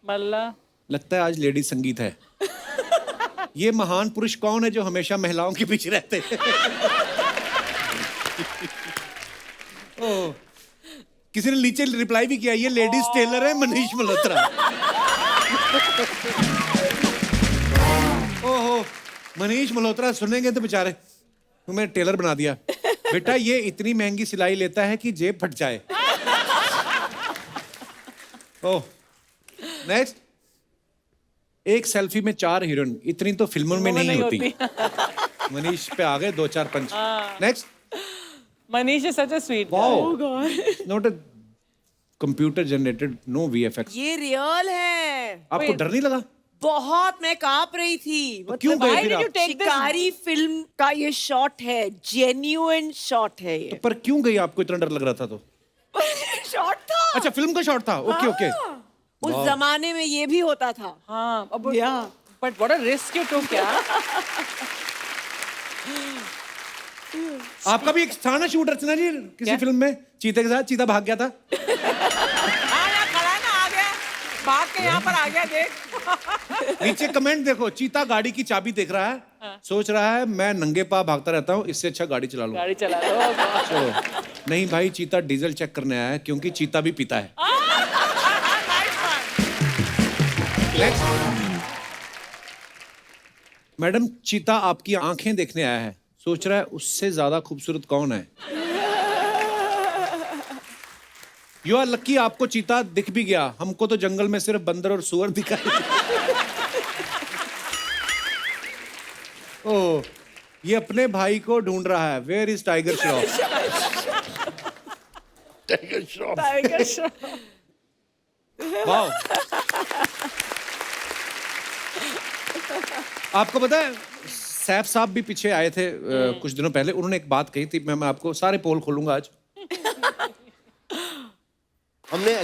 S4: मल्ला।
S1: लगता है आज लेडी संगीत है। ये महान पुरुष कौन है जो हमेशा महिलाओं के पीछे रहते हैं? ओह, किसी ने नीचे रिप्लाई भी किया, ये लेडीज टेलर है मनीष मल्होत्रा। ओहो, मनीष मल्होत्रा सुनेंगे तो बेचारे, तुम्हें टेलर बना दिया। बेटा ये इतनी महंगी सिलाई लेता है कि जेब फट जाए। ओह, नेक्स्ट। एक सेल्फी में 4 हीरोइन, इतनी तो फिल्मों में नहीं होती। मनीष पे आ गए 2-4 punch. Next.
S4: Manish is such a sweet.
S1: Wow, not a computer generated, no VFX.
S2: ये रियल है।
S1: आपको डर नहीं लगा?
S2: बहुत, मैं कांप रही थी।
S1: क्यों गए फिर आप?
S2: शिकारी फिल्म का ये शॉट है, जेन्युइन शॉट है ये।
S1: पर क्यों गई, आपको इतना डर लग रहा था तो?
S2: शॉट था।
S1: अच्छा, फिल्म का शॉट था। Okay okay.
S2: उस जमाने में ये भी होता था।
S4: हाँ, अब
S2: या
S4: but what a risk you took यार।
S1: आपका भी एक था ना शूट, रचना जी, किसी फिल्म में चीते के साथ? चीता भाग गया था।
S4: हाँ यार, खड़ा है ना, आ गया, भाग के यहाँ पर आ गया, देख।
S1: नीचे कमेंट देखो, चीता गाड़ी की चाबी देख रहा है, सोच रहा है मैं नंगे पाँव भागता रहता हूँ, इससे अच्छा गाड़ी चला लूं।
S4: गाड़ी चला लो।
S1: चलो, नहीं भाई, चीता डीजल चेक करने आया है, क्योंकि चीता भी पीता है। मैडम, चीता आपकी आंखें देखने आया है, सोच रहा है उससे ज्यादा खूबसूरत कौन है। यू आर लकी, आपको चीता दिख भी गया, हमको तो जंगल में सिर्फ बंदर और सुअर दिखाई। ओह, ये अपने भाई को ढूंढ रहा है। Where is Tiger Shroff?
S3: Tiger Shroff.
S4: Tiger Shroff.
S1: Wow. आपको पता है, सैफ साहब भी पीछे आए थे कुछ दिनों पहले, उन्होंने एक बात कही थी, मैं आपको सारे पोल खोलूंगा आज।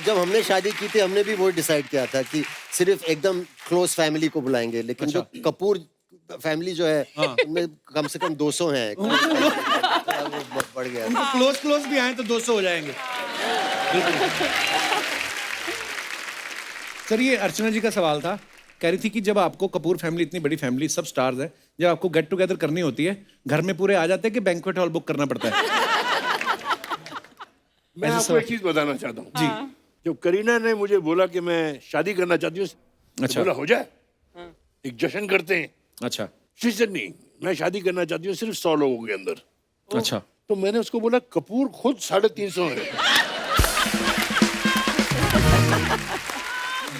S9: जब हमने शादी की थी, हमने भी वो डिसाइड किया था कि सिर्फ एकदम क्लोज फैमिली को बुलाएंगे, लेकिन जो कपूर फैमिली जो है, उनमें कम से कम 200 हैं। वो बढ़ गया।
S1: उनको क्लोज भी आए तो 200 हो जाएंगे। सर, ये अर्चना जी का सवाल था, कह रही थी कि जब आपको कपूर फैमिली, इतनी बड़ी फैमिली, सब स्टार्स है, जब आपको गेट टुगेदर करनी होती है, घर में पूरे आ जाते हैं कि बैंक्वेट हॉल बुक करना पड़ता है?
S3: मैं आपको एक चीज बताना चाहता हूँ जी। जब करीना ने मुझे बोला कि मैं शादी करना चाहती हूँ,
S1: अच्छा।
S3: बोला हो जाए, एक जश्न करते हैं।
S1: अच्छा
S3: नहीं, मैं शादी करना चाहती हूँ सिर्फ 100 लोगों के अंदर।
S1: अच्छा।
S3: तो मैंने उसको बोला कपूर खुद 350 है।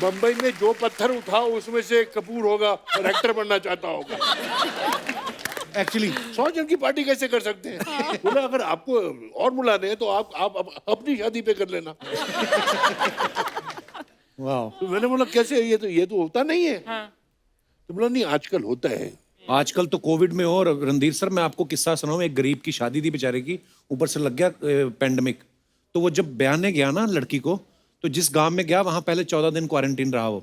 S3: बम्बई में जो पत्थर उठाओ उसमें से एक कपूर होगा और एक्टर बनना चाहता होगा।
S1: एक्चुअली
S3: 100 जन की पार्टी कैसे कर सकते हैं? बोला अगर आपको और बुलाने हैं तो आप अपनी शादी पे कर लेना।
S1: वाह।
S3: तो मैंने बोला कैसे, ये तो होता नहीं है। तो बोला नहीं आजकल होता है।
S1: आजकल तो कोविड में हो। और रणधीर सर मैं आपको किस्सा सुनाऊं, एक गरीब की शादी थी बेचारे की, ऊपर से लग गया पेंडेमिक। तो वो जब बयाने गया ना लड़की को, तो जिस गांव में गया वहां पहले 14 दिन क्वारंटीन रहा वो।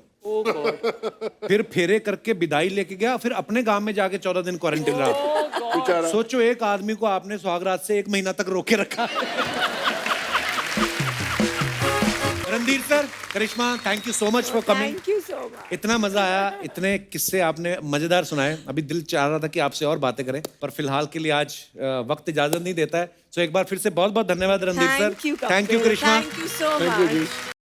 S1: फिर फेरे करके विदाई लेके गया, फिर अपने गांव में जाके 14 दिन क्वारंटीन रहा।
S3: बेचारा।
S1: सोचो एक आदमी को आपने सुहागरात से 1 महीना तक रोके रखा। Randhir sir, Karishma, thank you so much for coming.
S2: Thank you so much.
S1: इतना मजा आया, इतने किस्से आपने मजेदार सुनाए। अभी दिल चाह रहा था कि आपसे और बातें करें, पर फिलहाल के लिए आज वक्त इजाजत नहीं देता है। सो एक बार फिर से बहुत बहुत धन्यवाद Randhir sir.
S2: Thank you
S1: thank you Karishma.
S2: Thank you so much.